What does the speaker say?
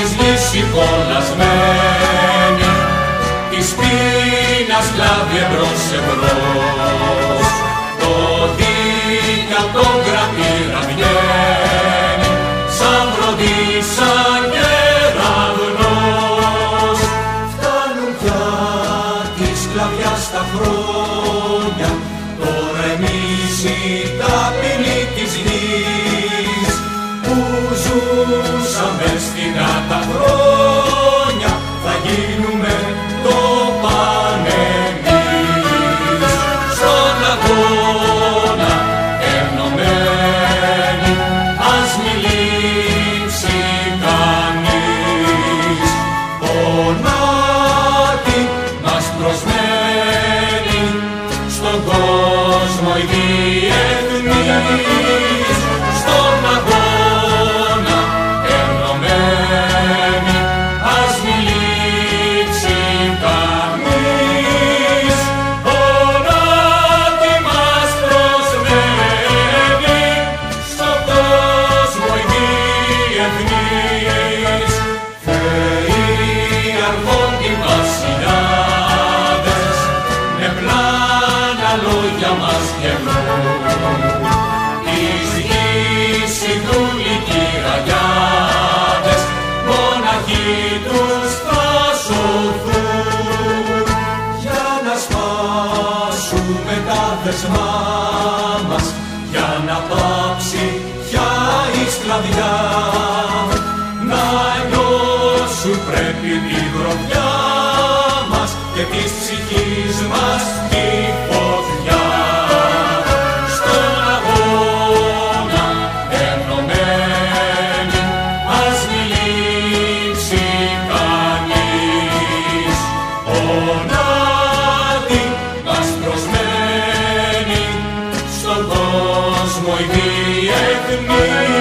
της γης οι κολλασμένοι, της πείνας σκλάβοι εμπρός εμπρός, το δίκαιο απ' τον κρατήρα βγαίνει, σαν φροντίσαν κεραυνός. Φτάνουν πια τη σκλαβιά στα χρόνια, τώρα εμείς οι ταπεινοί της γης, που ζούσαμε στην τα χρόνια, θα γίνουμε το πάνε εμείς. Στον αγώνα ενωμένοι, ας μη λείψει κανείς. Πονάτη μας προσμένει, στον κόσμο οι διεθνείς. Στον αγώνα ενωμένοι, ας μη λείψει κανείς. Πονάτη μας προσμένει, στον κόσμο οι διεθνείς. Θεοί αρχόντοι βασιλιάδες, με πλάνα λόγια μας γελούν, της γης οι δούλικοι ραγιάδες, μοναχοί τους θα σωθούν. Για να σπάσουμε τα δεσμά μας, για να πάψει πια η σκλαβιά, να ενώσουν πρέπει τη γροθιά μας και της ψυχής μας τη φωτιά. Στον αγώνα ενωμένοι, ας μη λείψει κανείς. Πονάτη μας προσμένει, στον κόσμο οι διεθνείς.